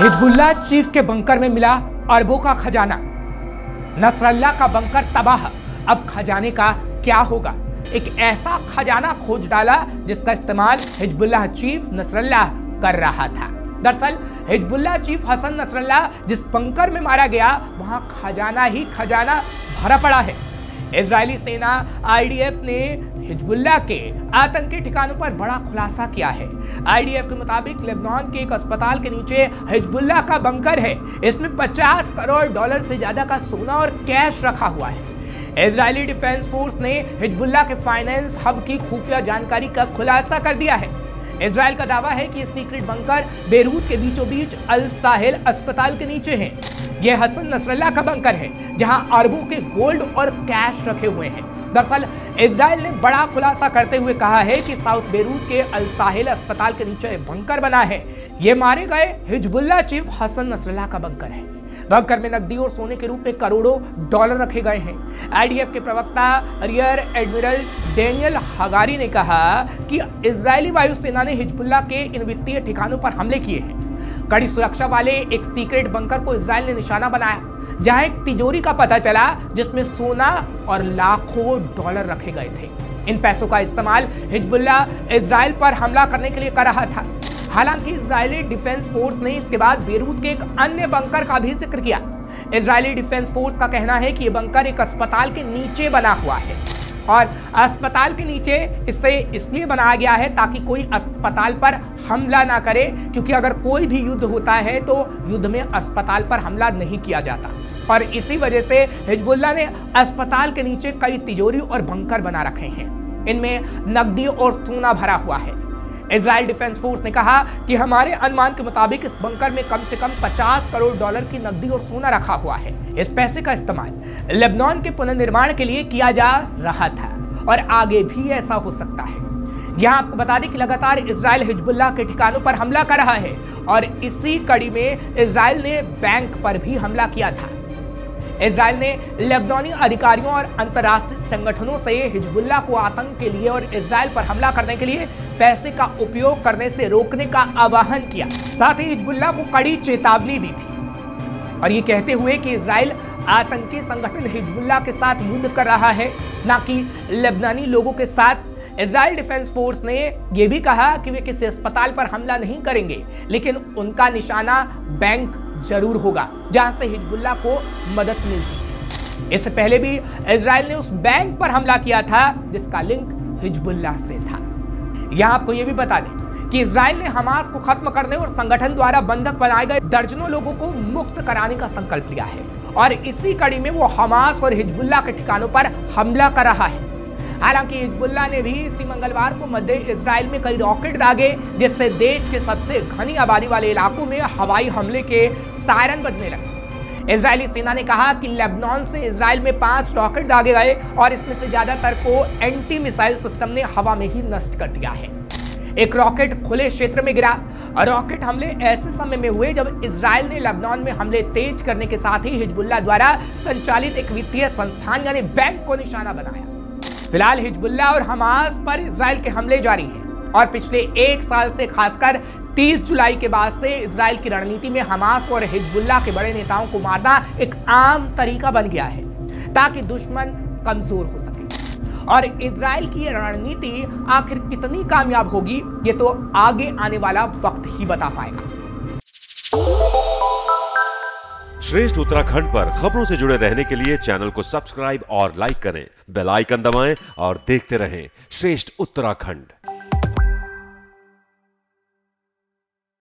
Hezbollah chief के bunker में मिला अरबों का खजाना। नसरल्लाह का बंकर तबाह, अब खजाने का क्या होगा? एक ऐसा खजाना खोज डाला जिसका इस्तेमाल हिजबुल्लाह चीफ नसरल्लाह कर रहा था। दरअसल हिजबुल्लाह चीफ हसन नसरल्लाह जिस बंकर में मारा गया वहां खजाना ही खजाना भरा पड़ा है। इजरायली सेना आईडीएफ ने हिजबुल्लाह के आतंकी ठिकानों पर बड़ा खुलासा किया है। आईडीएफ के मुताबिक लेबनान के एक अस्पताल के नीचे हिजबुल्लाह का बंकर है। इसमें 50 करोड़ डॉलर से ज्यादा का सोना और कैश रखा हुआ है। इजरायली डिफेंस फोर्स ने हिजबुल्लाह के फाइनेंस हब की खुफिया जानकारी का खुलासा कर दिया है। इजराइल का दावा है कि ये सीक्रेट बंकर बेरूत के बीचों बीच अल साहिल अस्पताल के नीचे है। यह हसन नसरल्लाह का बंकर है जहां अरबों के गोल्ड और कैश रखे हुए हैं। दरअसल इजराइल ने बड़ा खुलासा करते हुए कहा है कि साउथ बेरूत के अल साहिल अस्पताल के नीचे बंकर बना है। यह मारे गए हिजबुल्लाह चीफ हसन नसरल्लाह का बंकर है। बंकर में नकदी और सोने के रूप में करोड़ों डॉलर रखे गए हैं। आईडीएफ के प्रवक्ता रियर एडमिरल डेनियल हगारी ने कहा कि इजरायली वायुसेना ने हिजबुल्लाह के इन वित्तीय ठिकानों पर हमले किए हैं। कड़ी सुरक्षा वाले एक सीक्रेट बंकर को इजराइल ने निशाना बनाया, जहां एक तिजोरी का पता चला जिसमें सोना और लाखों डॉलर रखे गए थे। इन पैसों का इस्तेमाल हिजबुल्लाह इजराइल पर हमला करने के लिए कर रहा था। हालांकि इजरायली डिफेंस फोर्स ने इसके बाद बेरूत के एक अन्य बंकर का भी जिक्र किया। इजरायली डिफेंस फोर्स का कहना है कि यह बंकर एक अस्पताल के नीचे बना हुआ है और अस्पताल के नीचे इसे इसलिए बनाया गया है ताकि कोई अस्पताल पर हमला ना करे, क्योंकि अगर कोई भी युद्ध होता है तो युद्ध में अस्पताल पर हमला नहीं किया जाता। और इसी वजह से हिजबुल्लाह ने अस्पताल के नीचे कई तिजोरी और बंकर बना रखे हैं। इनमें नकदी और सोना भरा हुआ है। इजराइल डिफेंस फोर्स ने कहा कि हमारे अनुमान के मुताबिक इस बंकर में कम से कम 50 करोड़ डॉलर की नकदी और सोना रखा हुआ है। इस पैसे का इस्तेमाल लेबनान के पुनर्निर्माण के लिए किया जा रहा था और आगे भी ऐसा हो सकता है। यहां आपको बता दें कि लगातार इजराइल हिजबुल्लाह के ठिकानों पर हमला कर रहा है और इसी कड़ी में इजराइल ने बैंक पर भी हमला किया था। इजराइल ने लेबनानी अधिकारियों और अंतर्राष्ट्रीय संगठनों से हिजबुल्लाह को आतंक के लिए और इजराइल पर हमला करने के लिए पैसे का उपयोग करने से रोकने का आह्वान किया। साथ ही हिजबुल्लाह को कड़ी चेतावनी दी थी और ये कहते हुए कि इजराइल आतंकी संगठन हिजबुल्लाह के साथ युद्ध कर रहा है, ना कि लेबनानी लोगों के साथ। इजराइल डिफेंस फोर्स ने यह भी कहा कि वे किसी अस्पताल पर हमला नहीं करेंगे, लेकिन उनका निशाना बैंक जरूर होगा जहां से हिजबुल्लाह को मदद मिलती। इससे पहले भी इजराइल ने उस बैंक पर हमला किया था जिसका लिंक हिजबुल्लाह से था। यहां आपको यह भी बता दें कि इजराइल ने हमास को खत्म करने और संगठन द्वारा बंधक बनाए गए दर्जनों लोगों को मुक्त कराने का संकल्प लिया है और इसी कड़ी में वो हमास और हिजबुल्लाह के ठिकानों पर हमला कर रहा है। हालांकि हिजबुल्लाह ने भी इसी मंगलवार को मध्य इजराइल में कई रॉकेट दागे, जिससे देश के सबसे घनी आबादी वाले इलाकों में हवाई हमले के सायरन बजने लगे। इजरायली सेना ने कहा कि लेबनान से इजराइल में 5 रॉकेट दागे गए और इसमें से ज्यादातर को एंटी मिसाइल सिस्टम ने हवा में ही नष्ट कर दिया है। एक रॉकेट खुले क्षेत्र में गिरा। रॉकेट हमले ऐसे समय में हुए जब इजराइल ने लेबनान में हमले तेज करने के साथ ही हिजबुल्लाह द्वारा संचालित एक वित्तीय संस्थान यानी बैंक को निशाना बनाया। फिलहाल हिजबुल्लाह और हमास पर इजराइल के हमले जारी हैं और पिछले 1 साल से खासकर 30 जुलाई के बाद से इजराइल की रणनीति में हमास और हिजबुल्लाह के बड़े नेताओं को मारना एक आम तरीका बन गया है ताकि दुश्मन कमजोर हो सके। और इजराइल की ये रणनीति आखिर कितनी कामयाब होगी ये तो आगे आने वाला वक्त ही बता पाएगा। श्रेष्ठ उत्तराखंड पर खबरों से जुड़े रहने के लिए चैनल को सब्सक्राइब और लाइक करें, बेल आइकन दबाएं और देखते रहें श्रेष्ठ उत्तराखंड।